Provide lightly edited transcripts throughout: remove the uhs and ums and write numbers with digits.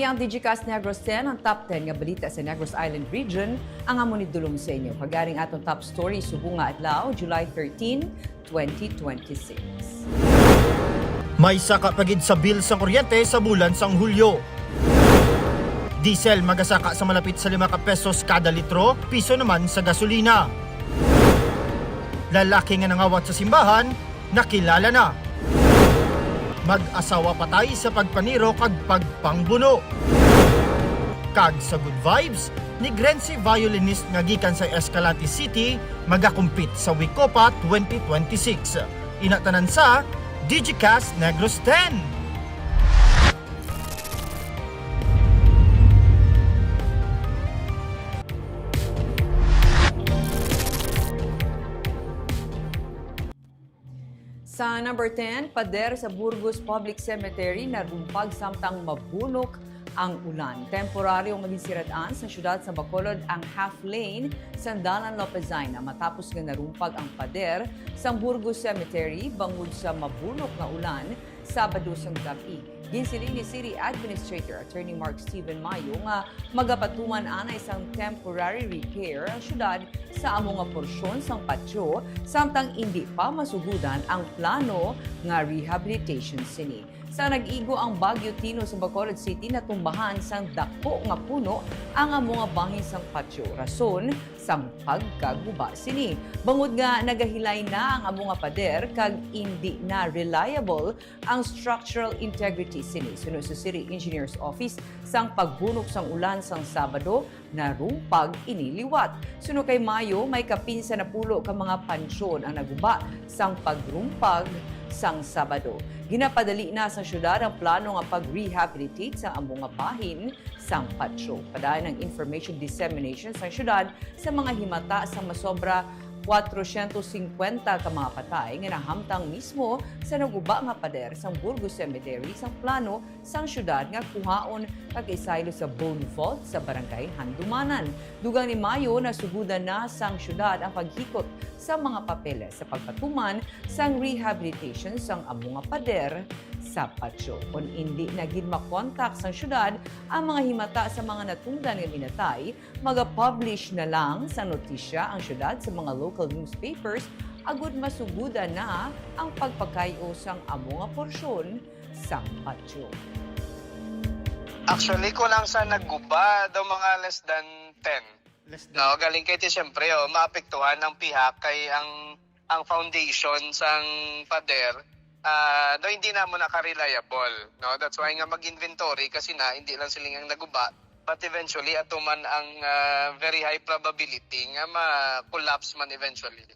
ang Digicast Negros X, ang top 10 nga balita sa Negros Island region, ang amon idulong sa inyo. Kagaring atong top story, subunga adlaw, July 13, 2026. May saka pagid sa bill sa kuryente sa bulan sang Hulyo. Diesel magasaka sa malapit sa 5 pesos kada litro, piso naman sa gasolina. Lalaki nga nangawat sa simbahan, nakilala na. Mag-asawa patay sa pagpaniro kag pagpangbuno. Kag sa good vibes, Negrense violinist nga gikan sa Escalante City magakumpit sa Wicopa 2026. Inatanan sa Digicast Negros X. Sa number 10, pader sa Burgos Public Cemetery narumpag samtang mabunok ang ulan. Temporaryong maging siraan sa syudad sa Bacolod ang half lane sa Dalan Lopezina matapos nga narumpag ang pader sa Burgos Cemetery bangod sa mabunok nga ulan Sabado sang gabi. Ginsiling ni City Administrator Attorney Mark Steven Mayo nga magapatuman ana isang temporary repair ang syudad sa amo nga porsyon sang patio samtang hindi pa masugudan ang plano nga rehabilitation sini. Sa nag-igo ang Bagyo Tino sa Bacolod City na tumbahan sang dako nga puno ang amo nga bahin sang patio. Rason sang pagkaguba sini. Bangod nga nagahilay na ang amo nga pader kag hindi na reliable ang structural integrity sini. Suno sa City Engineer's Office sang pagbunok sang ulan sang Sabado na rumpag iniliwat. Suno kay Mayo may kapinsa na pulo ka mga pansyon ang naguba sang pagrumpag sang Sabado. Ginapadali na sa syudad ang plano nga pag-rehabilitate sa among nga bahin sang patio. Padayon ang information dissemination sa syudad sa mga himata sa masobra 450 ka mga patay nga nahamtang mismo sa naguba nga pader sang Burgos Cemetery sang plano sang syudad nga kuhaon kag-isaylo sa bone vault sa barangay Handumanan. Dugang ni Mayo na sugudan na sang syudad ang paghikot sa mga papeles sa pagpatuman sang rehabilitation sang amo nga pader sa patio. Kung hindi na gid makontak sang syudad ang mga himata sa mga natungdan nga minatay, maga-publish na lang sa notisya ang syudad sa mga local newspapers agud masugudan na ang pagpakayo sang amo nga porsyon sang patio. Actually, kulang sa nagguba daw mga less than 10. No, galing kay ti syempre maapektuhan ng pihak kay ang foundation sang pader do hindi na mo naka-reliable, no? That's why nga mag-inventory kasi na hindi lang siling ang naguba, but eventually atuman ang very high probability nga ma-collapse man eventually.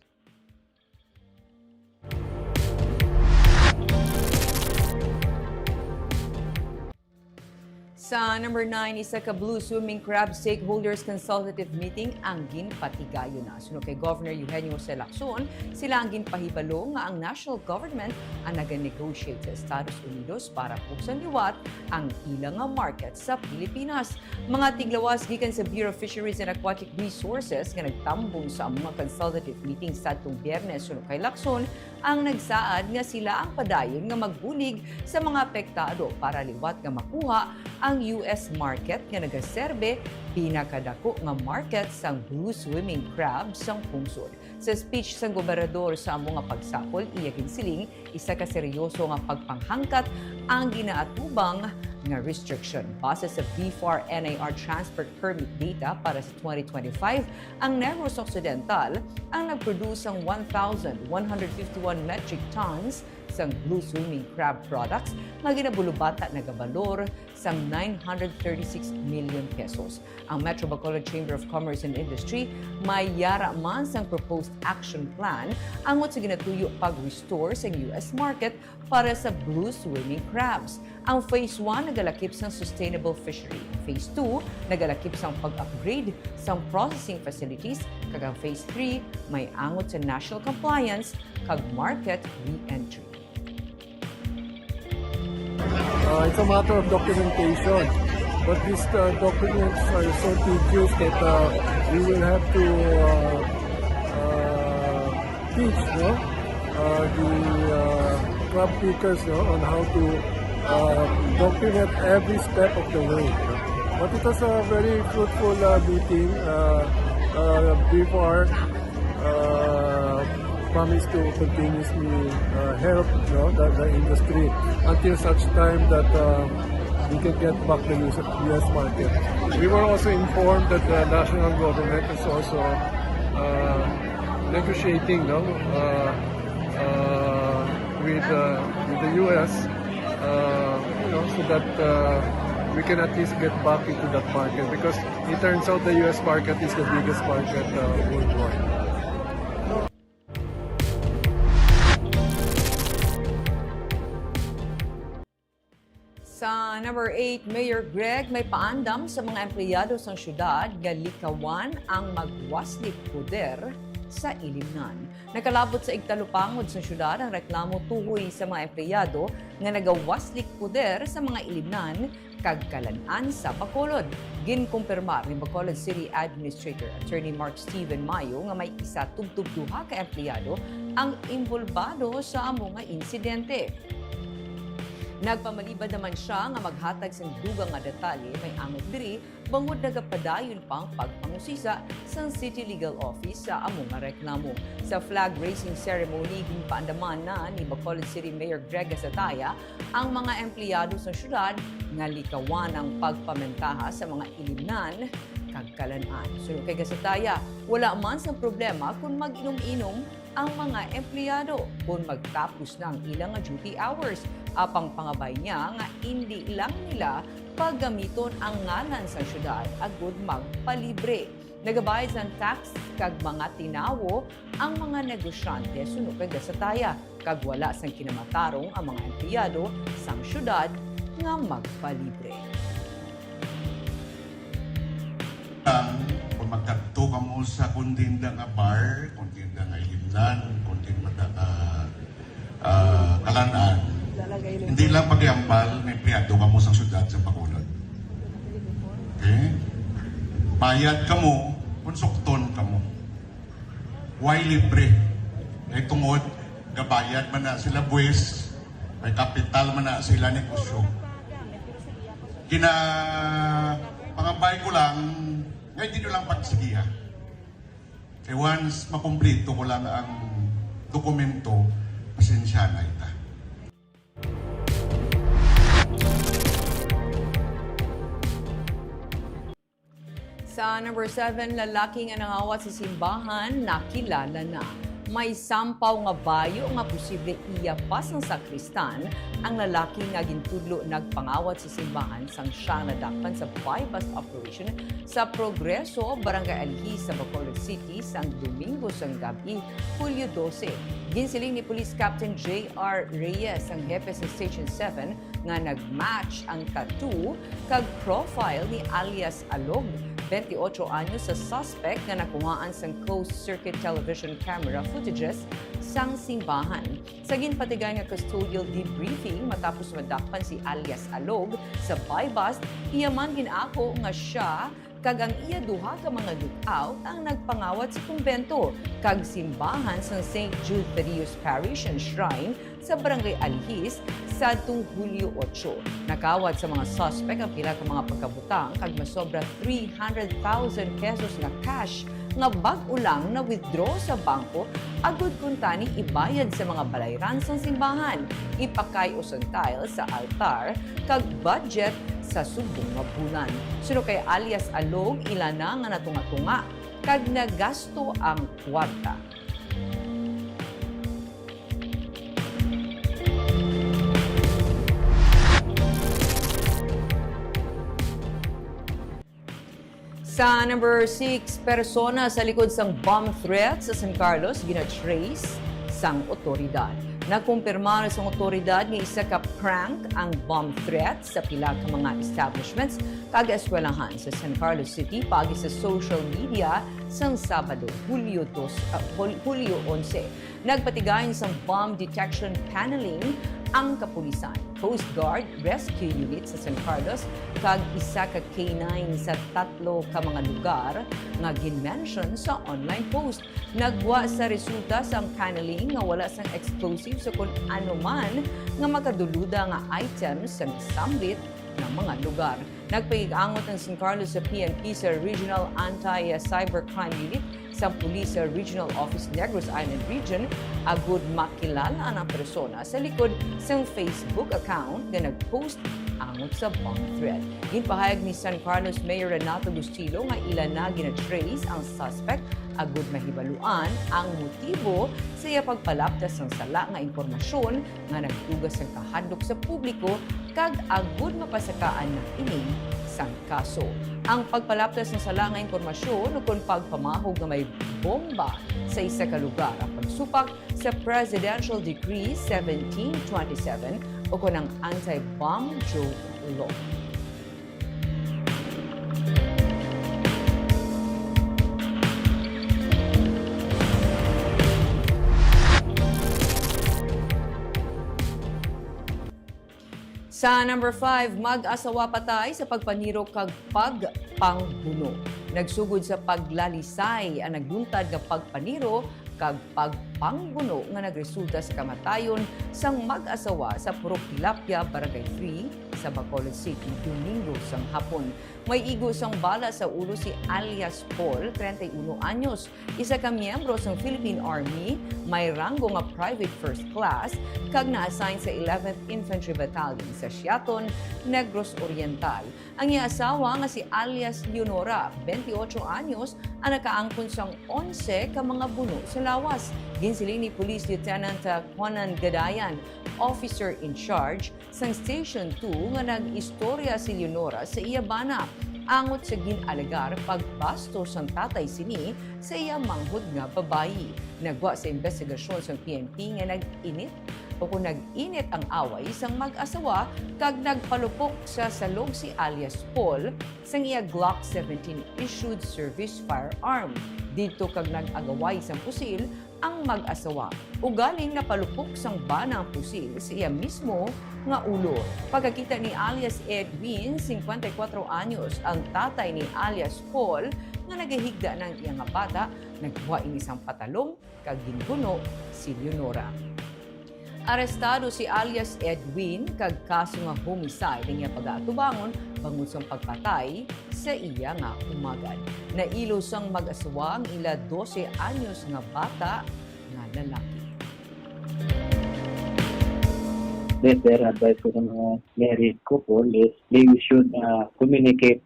Sa number 9, isa ka Blue Swimming Crab Stakeholders Consultative Meeting ang ginpatigayo na. Sunod kay Governor Eugenio C. Lacson, sila ang ginpahibalo nga ang national government ang nag-negotiate sa Estados Unidos para buksan liwat ang ilang nga market sa Pilipinas. Mga tiglawas gikan sa Bureau of Fisheries and Aquatic Resources nga nagtambong sa mga consultative meeting sa atong Biyernes. Sunod kay Lacson, ang nagsaad nga sila ang padayon nga magbulig sa mga apektado para liwat nga makuha ang US market nga nagaserbe pinakadako nga market sang blue swimming crab sang pungsod. Sa speech sang gobernador sa amo nga pagsapol, iya ginsiling isa ka seryoso nga pagpanghangkat ang ginaatubang nga restriction. Base sa BFAR NAR Transport Permit data para sa 2025, ang Negros Occidental ang nag-produce ng 1,151 metric tons sang blue swimming crab products nga ginabulubata na gabalor sang 936 million pesos. Ang Metro Bacolod Chamber of Commerce and Industry may yara man sang proposed action plan angot sa ginatuyo pag-restore sa US market para sa blue swimming crabs. Ang Phase 1 nagalakip sang sustainable fishery. Phase 2 nagalakip sang pag-upgrade sang processing facilities kag ang Phase 3 may angot sa national compliance kag market re-entry. It's a matter of documentation, but these documents are so tedious that we will have to teach the crab pickers on how to document every step of the way. But it was a very fruitful meeting. Before promised to continuously help the industry until such time that we can get back the US market. We were also informed that the national government is also negotiating with the US, so that we can at least get back into that market, because it turns out the US market is the biggest market worldwide. Sa number 8, Mayor Greg may paandam sa mga empleyado sa syudad nga likawan ang magwaslik poder sa ilimnan. Nakalabot sa igtalupangod sa syudad ang reklamo tuhoy sa mga empleyado nga nagawaslik poder sa mga ilimnan kag kalan-an sa Bacolod. Ginkumpirma ni Bacolod City Administrator Attorney Mark Steven Mayo nga may isa tubtub-duha ka empleyado ang involbado sa amo nga insidente. Nagpamalibad naman siya nga maghatag sa dugang nga detalye may angod diri bangod nagapadayon pang pagpangusisa sa City Legal Office sa among nga reklamo. Sa flag raising ceremony ginpaandaman na ni Bacolod City Mayor Greg Asataya ang mga empleyado sa syudad nga likawan ang pagpamentaha sa mga ilimnan kag kalan-an. So kay Gasataya, wala man sa problema kung mag-inom-inom ang mga empleyado kung magtapos na ang ilang duty hours. Apang pangabay niya nga hindi lang nila paggamiton ang ngalan sa syudad agud magpalibre. Nagabayad ng tax kag mga tinawo ang mga negosyante suno kay Gasataya kag wala sang kinamatarong ang mga empleyado sa syudad nga magpalibre. Kung magkadto ka mo sa kundinda nga bar, kundinda nga ilimnan, kundinda nga kalanaan, hindi lang pagyambal, may empleyado ka mo sa syudad sa Bacolod. Okay? Bayad ka mo, konsukton ka mo. Why libre? Eh tungod, gabayad man na sila buwis, may kapital man na sila negosyo. Pangabay ko lang, ngayon dito lang pagsigiha. Kaya once makumplito ko lang ang dokumento, pasensya na ita. Sa number 7, lalaking nga nangawat sa simbahan, nakilala na. May sampaw nga bayo nga posible iyapas ng sakristan ang lalaki nga gintudlo nagpangawat sa simbahan sang siyang nadakpan sa bypass operation sa Progreso, Barangay Alhis sa Bacolod City sang Domingo sang gabi, Hulyo 12. Ginsiling ni Police Captain J.R. Reyes ang hepe sa Station 7 nga nagmatch ang tattoo kag profile ni alias Alog, 28 anyos sa suspect nga nakuhaan sa closed circuit television camera footages sang simbahan. Sa ginpatigay nga custodial debriefing matapos madakpan si alias Alog sa bypass, iyaman ginako nga siya kag ang iya duha ka mga lookout ang nagpangawat sa kumbento kag simbahan sa St. Jude Thaddeus Parish and Shrine sa Barangay Alhis sa Hulyo 8. Nakawat sa mga suspect ang pila ka mga pagkabutang kag masobra 300,000 pesos nga cash nga bag-o lang na withdraw sa bangko agud kuntani ibayad sa mga balayran sa simbahan, ipakay usang tile sa altar kag budget sa subong nga bulan. Suno kay alias Alog, ilana nga natunga-tunga kag nagasto ang kwarta. Sa number 6, persona sa likod sang bomb threat sa San Carlos gina-trace sang otoridad. Nakumpirma sa otoridad nga isa ka prank ang bomb threat sa pila ka mga establishments kag eskwelahan sa San Carlos City pagi sa social media sang Sabado, Hulyo 11. Nagpatigayon sang bomb detection paneling ang kapulisan, Coast Guard Rescue Unit sa San Carlos kag isa ka K9 sa 3 ka mga lugar nga ginmention sa online post. Nagwa sa resulta sang paneling nga wala sang explosive sa kung ano man nga makaduluda nga items sa nasambit ng mga lugar. Nagpaigangot ang San Carlos sa PNP sa Regional Anti-Cybercrime Unit sa Police sa Regional Office Negros Island Region agud makilala ang persona sa likod sa Facebook account na nag-post angot sa bomb threat. Ginpahayag ni San Carlos Mayor Renato Bustillo nga ilan na gina-trace ang suspect agud mahibaluan ang motibo sa iya pagpalaptas ng sala nga impormasyon nga nagtugas ang kahadlok sa publiko kag agud mapasakaan na ining sang kaso. Ang pagpalaptas ng sala nga impormasyon ug pagpamahog nga may bomba sa isa ka lugar ang pagsupak sa Presidential Decree 1727 o kunang Anti-Bomb Joke Law. Sa number 5, mag-asawa patay sa pagpaniro kag pagpangbuno. Nagsugod sa paglalisay ang nagluntad nga pagpaniro kag pagpangbuno nga nagresulta sa kamatayon sang mag-asawa sa Purok Tilapia, Barangay 3 sa Bacolod City, Domingo sang hapon. May igo sang bala sa ulo si alias Paul, 31 anyos, isa ka miyembro sang Philippine Army, may ranggo nga private first class, kag na-assign sa 11th Infantry Battalion sa Siaton, Negros Oriental. Ang iya asawa nga si alias Leonora, 28 anyos, ang nakaangkon sang 11 ka mga buno sa lawas. Ginsiling ni Police Lieutenant Juanan Gadayan, officer in charge sang Station 2 nga nag-istorya si Leonora sa iya bana. Angot sa ginalagar pagbastos ang tatay sini sa iya manghod nga babayi. Nagwa sa investigasyon sa PNP nga nag-init o kung nag-init ang away sang mag-asawa kag nagpalupok sa salog si alias Paul sang iya Glock 17 issued service firearm. Dito kag nag-agaway sang pusil ang mag-asawa. Ugaling napalupok sang bana ang pusil sa iya mismo nga ulo. Pagkakita ni alias Edwin, 54 anyos, ang tatay ni alias Paul nga nagahigda ng iya nga bata, nagbuha ini isang patalong kag ginbuno si Leonora. Arestado si alias Edwin kag kaso nga homicide ang iya pag-aatubangon bangod sa pagpatay sa iya nga umagad. Nailo sang mag-asawa ang ila 12 anyos nga bata nga lalaki. Better advice ko sa mga married couple is they should communicate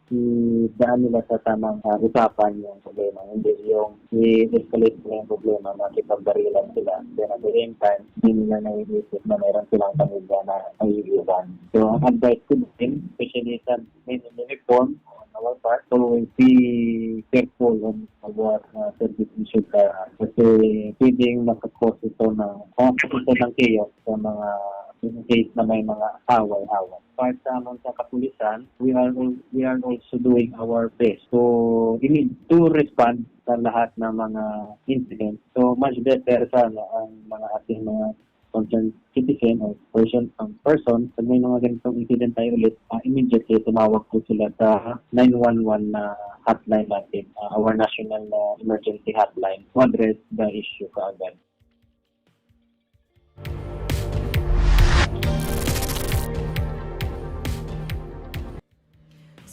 daan nila sa tamang usapan yung problema. Hindi yung i-escalate nila yung problema, makipagbarilan sila. Then at the same time, hindi nila naiisip na mayroon silang pamilya na naiiwan. So ang advice ko din, especially sa uniform on our part, so be careful on what service we should kasi pwedeng makakos ito ng chaos sa mga in case na may mga away-away. Part sa among sa kapulisan, we are also doing our best to respond sa lahat ng mga incidents. So much better sana ang mga ating mga concerned citizen or person pag may mga ganitong incident tayo ulit, immediately tumawag po sila sa 911 na hotline natin, our national emergency hotline, to address the issue kaagad.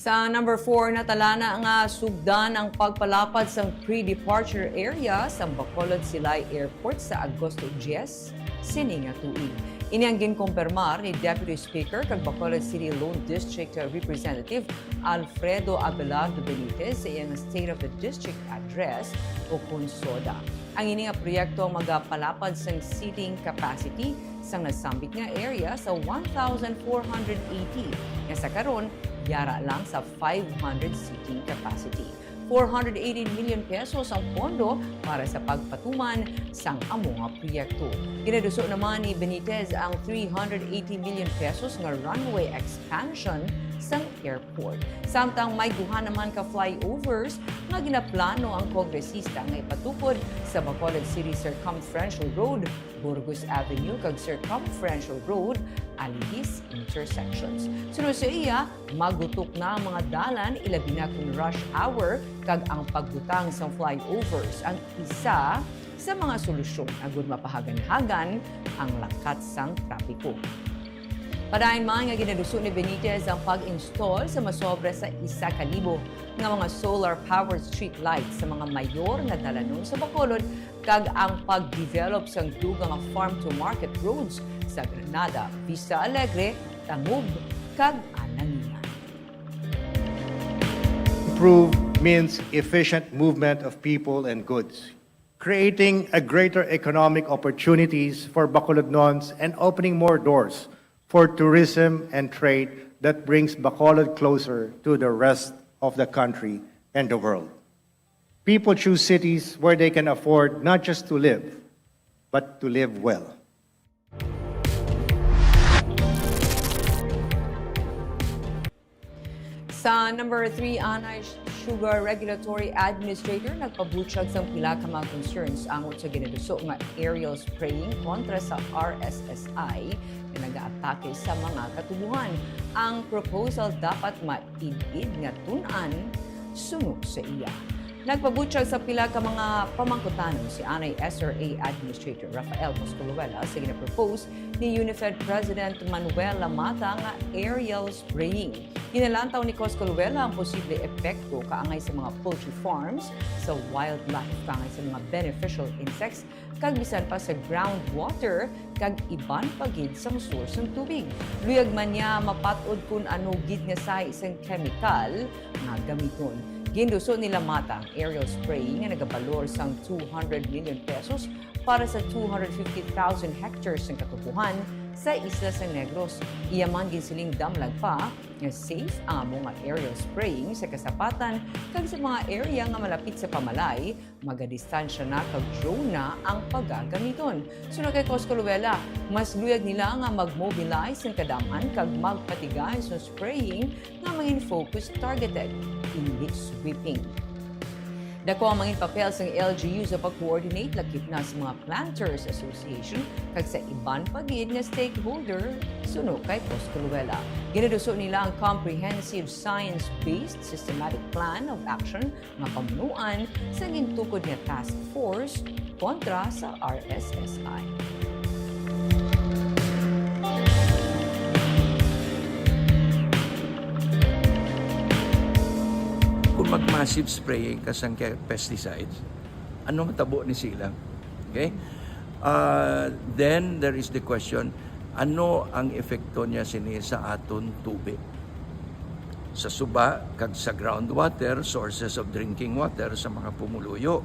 Sa number 4, natalana nga sugdan ang pagpalapad sa pre-departure area sa Bacolod Silay Airport sa Agosto 10, sini nga tuig. Ini ang ginkumpirmar ni Deputy Speaker kag Bacolod City Lone District Representative Alfredo Abelardo Benitez sa iyang State of the District Address o Consoda. Ang ini nga proyekto magapalapad sa seating capacity sa nasambit nga area sa 1,480 nga sa karon yara lang sa 500 seating capacity. 480 million pesos ang pondo para sa pagpatuman sang among proyekto. Ginaduso naman ni Benitez ang 380 million pesos nga runway expansion sa airport. Samtang may duha naman ka flyovers nga ginaplano ang kongresista nga ipatukod sa Bacolod City Circumferential Road, Burgos Avenue kag Circumferential Road, Alihis intersections. Sunod sa iya, magutok na ang mga dalan ilabi na kung rush hour kag ang pagbutang sa flyovers ang isa sa mga solusyon agud mapahagan-hagan ang lakat sang trapiko. Padayon man nga ginaduso ni Benitez ang pag-install sa masobra sa 1,000 nga mga solar-powered street lights sa mga mayor nga dalanon sa Bacolod kag ang pag-develop sang dugang nga farm-to-market roads sa Granada, Vista Alegre, Tangub, kag Ananginan. Improve means efficient movement of people and goods, creating a greater economic opportunities for Bacolodnons and opening more doors for tourism and trade that brings Bacolod closer to the rest of the country and the world. People choose cities where they can afford not just to live, but to live well. Sa number 3, Anay Sugar Regulatory Administrator nagpabutyag sa pila ka mga concerns angon sa ginaduso nga aerial spraying kontra sa RSSI na nag-aatake sa mga katubuhan. Ang proposal dapat maid-id nga tun-an sunod sa iya. Nagpabutyag sa pila ka mga pamangkutanon si Anay SRA Administrator Rafael Coscoluela sa gina-propose ni Unified President Manuel Lamata nga aerial spraying. Ginalantaw ni Coscoluela ang posible epekto kaangay sa mga poultry farms, sa wildlife, kaangay sa mga beneficial insects, kag bisan pa sa groundwater, kag iban pagid sa source ng tubig. Luyag man niya mapatod kung ano gid nga sa isang chemical nga gamiton. Ginduso nila Mata ang aerial spraying nga nagabalor sang 200 million pesos para sa 250,000 hectares ng katubuhan sa isla sa Negros. Iyaman ginsiling damlag pa nga safe ang mga aerial spraying sa kasapatan kag sa mga area nga malapit sa pamalay, magadistansya na kag drone na ang paggagamiton. Sunod kay Coscoluela, mas luyag nila nga mag-mobilize ng kadaman kag magpatigay sa spraying nga maging focus targeted, hindi sweeping. Dako ang mangin papel sa LGU sa pag-coordinate lakip na sa mga Planters Association kag sa iban pagid nga stakeholder suno kay Coscoluela. Ginaduso nila ang comprehensive science-based systematic plan of action nga pamunuan sa gintukod nga task force kontra sa RSSI. Kung mag-massive spraying kasang pesticides, ano matabo ni sila? Okay? Then there is the question, ano ang epekto niya sini sa aton tubig? Sa suba, kag sa groundwater, sources of drinking water sa mga pumuluyo.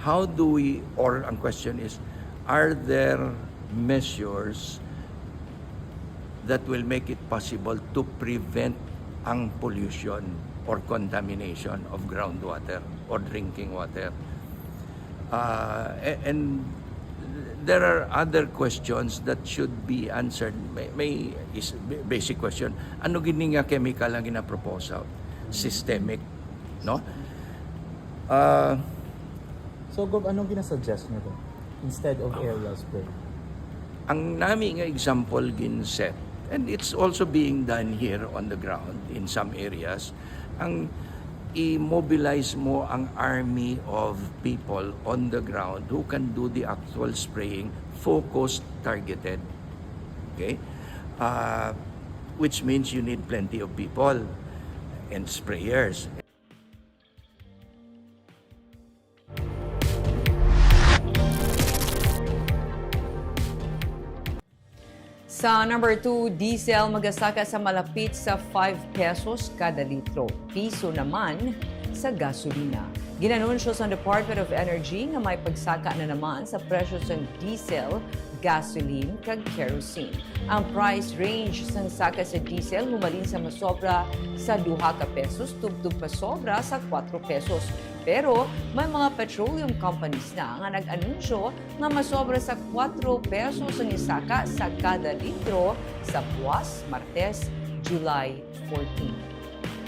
How do we, or ang question is, are there measures that will make it possible to prevent ang pollution or contamination of groundwater or drinking water? And there are other questions that should be answered. May is basic question. Ano gini nga chemical ang gina-propose out? Systemic, no? So, Gob, anong ginasuggest nyo doon instead of aerial spray? Ang nami nga example ginset, and it's also being done here on the ground in some areas, ang i-mobilize mo ang army of people on the ground who can do the actual spraying, focused, targeted. Okay? Which means you need plenty of people and sprayers. Sa number 2, diesel magasaka sa malapit sa 5 pesos kada litro. Piso naman sa gasolina. Ginanunsyo sa Department of Energy nga may pagsaka na naman sa presyo ng diesel, gasoline kag kerosene. Ang price range sang saka sa diesel humalin sa masobra sa 2 ka pesos tubtub pa sobra sa 4 pesos. Pero may mga petroleum companies na nga nag-anunsyo nga masobra sa 4 pesos ang isaka sa kada litro sa buwas Martes, July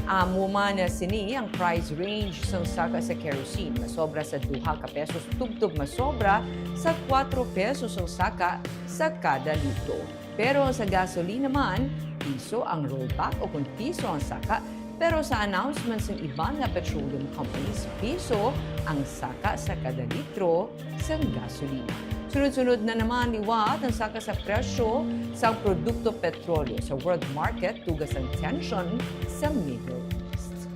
Amo man sini ang price range sang saka sa kerosene masobra sa 2 ka pesos tubtob masobra sa 4 pesos ang saka sa kada litro. Pero sa gasolina man, piso ang rollback o kung piso ang saka. Pero sa announcements ng iba na petroleum companies, piso ang saka sa kada litro sa gasolina. Sunod-sunod na naman liwat ang saka sa presyo sa produkto petrolyo sa world market tugas ang tension sa Middle East.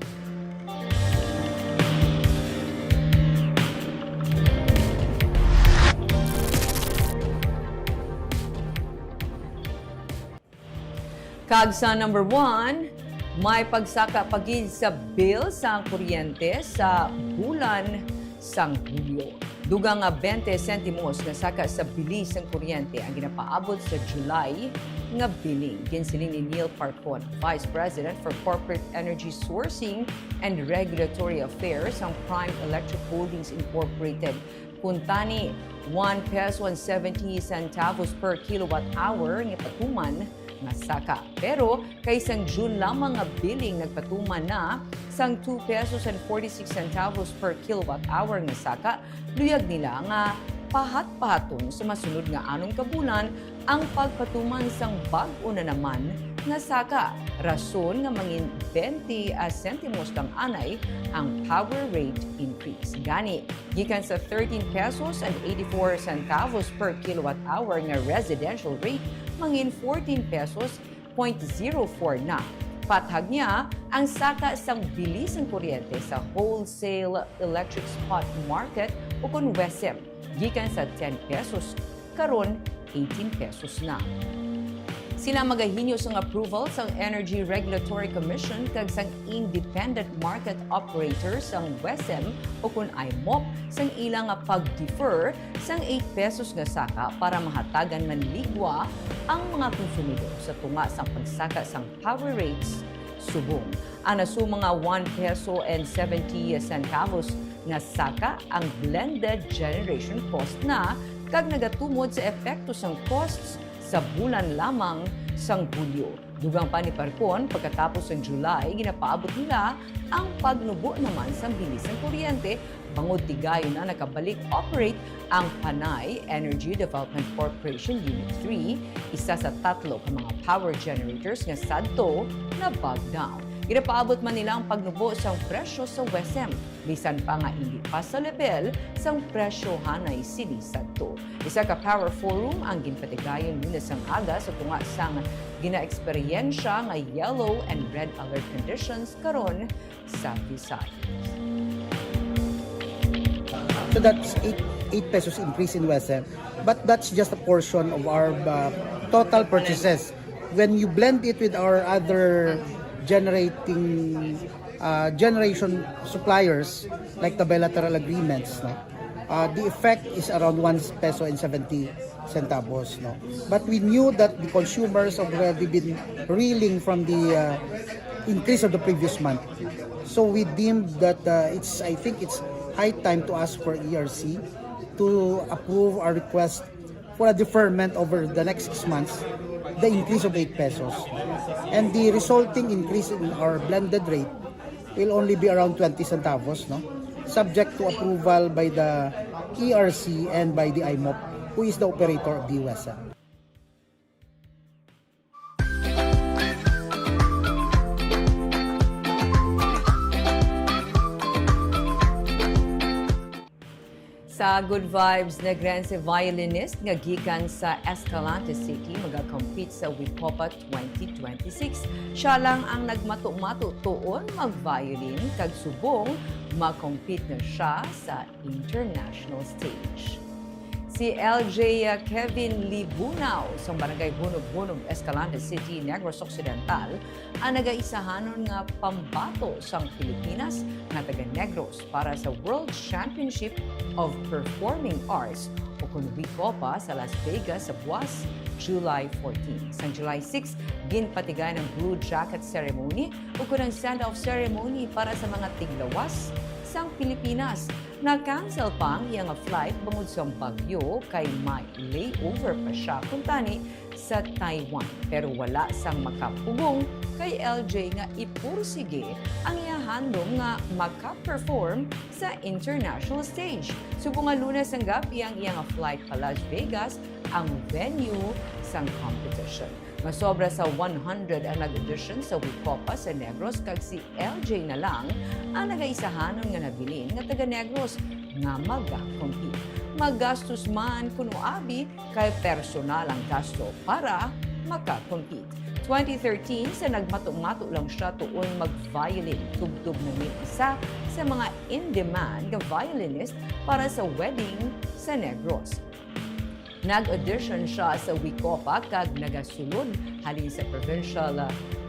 Kag sa number 1, may pagsaka pagid sa bill sa kuryente sa bulan sang Hulyo. Dugang nga 20 sentimos nga saka sa bilis ng kuryente ang ginapaabot sa July nga billing. Ginsiling ni Neil Parcon, Vice President for Corporate Energy Sourcing and Regulatory Affairs ng Prime Electric Holdings Incorporated. Kuntani, 1 peso and 70 centavos per kilowatt hour nga patuman nga saka. Pero kaysang June lamang nga billing nagpatuman na sang 2 pesos and 46 centavos per kilowatt hour nga saka, luyag nila nga pahat-pahaton sa masunod nga anong kabulan ang pagpatuman sang bag-o na naman nga saka. Rason nga mangin 20 sentimos lang anay ang power rate increase. Gani, gikan sa 13 pesos and 84 centavos per kilowatt hour nga residential rate, mangin 14 pesos 0.04 na. Pathag niya ang saka sang bilis ng kuryente sa wholesale electric spot market o kung WESM, gikan sa 10 pesos, karon 18 pesos na. Sila magahinyo sang approval sang Energy Regulatory Commission kag sang Independent Market Operator sang WESM o kung IMOP sang ilang nga pag-defer sang 8 pesos nga saka para mahatagan man ligwa ang mga konsumidor sa tunga sang pagsaka sang power rates subong. Ang nasu mga 1 peso and 70 centavos nga saka ang blended generation cost na kag nagatumod sa epekto sang costs sa bulan lamang sang Hulyo. Dugang pa ni Parcon, pagkatapos ng July, ginapaabot nila ang pagnubo naman sa bilis ng kuryente, bangod tigayon na nakabalik operate ang Panay Energy Development Corporation Unit 3, isa sa 3 ka mga power generators nga sadto na bag down. Ginapaabot man nila ang pagnubo sa presyo sa WESM, bisan pa nga hindi pa sa level sang presyo hanay sili sadto. Isa ka power forum ang ginpatigayon nila sang aga sa tunga sang gina-eksperyensya nga yellow and red alert conditions karon sa Visayas. So that's 8 pesos increase in WESM, but that's just a portion of our total purchases. When you blend it with our other generation suppliers like the bilateral agreements, no? The effect is around 1 peso and 70 centavos, no? But we knew that the consumers have already been reeling from the increase of the previous month, so we deemed that I think it's high time to ask for ERC to approve our request for a deferment over the next 6 months, the increase of 8 pesos. And the resulting increase in our blended rate will only be around 20 centavos, no? Subject to approval by the ERC and by the IMOP, who is the operator of the WESM. Sa Good Vibes, Negrense violinist nga gikan sa Escalante City magakompete sa Wicopa 2026. Siya lang ang nagmato-mato tuon mag-violin kag subong makompete na siya sa international stage. Si LJ Kevin Libunaw sa Barangay Bunog-Bunog, Escalante City, Negros Occidental, ang nagaisahanon nga pambato sang Pilipinas nga taga Negros para sa World Championship of Performing Arts o kung Wicopa sa Las Vegas sa buwas July 14. Sa July 6, ginpatigay ng Blue Jacket Ceremony o kung ang send-off ceremony para sa mga tiglawas sang Pilipinas. Na-cancel pa ang iyang flight bangod sa bagyo kay may layover pa siya kuntani sa Taiwan. Pero wala sang makapugong kay LJ nga ipursige ang iyahandom nga maka-perform sa international stage. Subong nga Lunes ang gabi ang iyang flight pa Las Vegas ang venue sang competition. Masobra sa 100 ang nag-audition sa Wicopa sa Negros kag si LJ na lang ang nagaisahanon nga nabilin nga taga Negros nga maga-compete. Magastos man kuno abi kay personal ang gasto para maka-compete. 2013 sa nagmato-mato lang siya tuon mag-violin. Tugtog na ni isa sa mga in-demand nga violinist para sa wedding sa Negros. Nag-audition siya sa Wicopa kag nagasulod halin sa provincial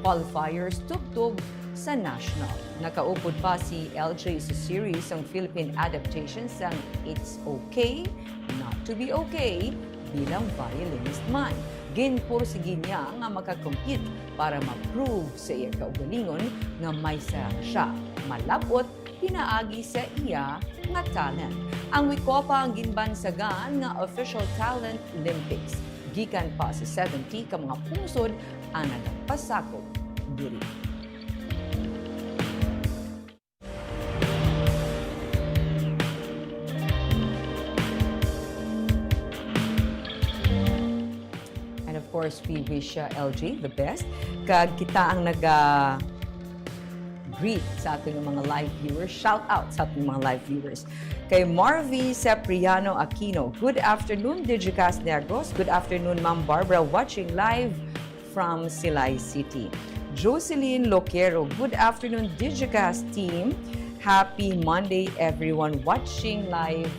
qualifiers tugtog sa national. Nakaupod pa si LJ sa series ang Philippine adaptation sang It's Okay Not to Be Okay bilang violinist man. Ginpursige niya nga makakompete para ma-prove sa iya kaugalingon nga may siya malabot pinaagi sa iya nga talent. Ang Wicopa ang ginbansagan nga official talent Olympics. Gikan pa sa 70 ka mga pusod ang nagpasakop diri. And of course, we wish LJ the best. Kag kita ang greet sa ating mga live viewers. Shout out sa ating mga live viewers. Kay Marvy Sepriano Aquino, good afternoon, Digicast Negros. Good afternoon, Ma'am Barbara, watching live from Silay City. Jocelyn Loquero, good afternoon, Digicast team. Happy Monday, everyone, watching live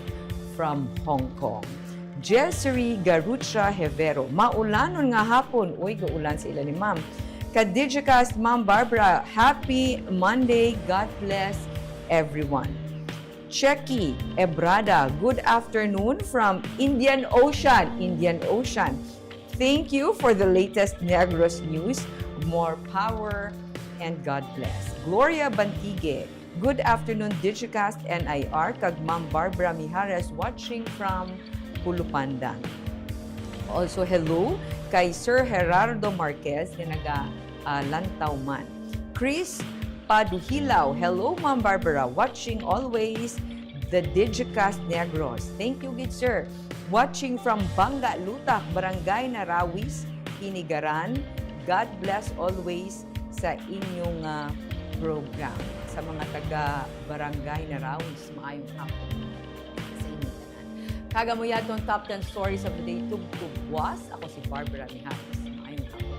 from Hong Kong. Jessery Garucha Hevero, maulanon nga hapon. Uy, gaulan sa ila ni Ma'am. Ka-Digicast, Ma'am Barbara, happy Monday. God bless everyone. Checky Ebrada, good afternoon from Indian Ocean. Indian Ocean. Thank you for the latest Negros news. More power and God bless. Gloria Bantigue, good afternoon, Digicast NIR. Kag Ma'am Barbara Mijares watching from Pulupandan. Also, hello kay Sir Gerardo Marquez na naga-lantaw man. Chris Paduhilaw, hello Ma'am Barbara, watching always the Digicast Negros. Thank you, good sir. Watching from Banga Lutak, Barangay Narawis, Inigaran. God bless always sa inyong program. Sa mga taga-Barangay Narawis, maayong hapon sa inyong tanan. Kagamuyatong top 10 stories of the day, tugtugwas. Ako si Barbara Mijares. Maayong hapon.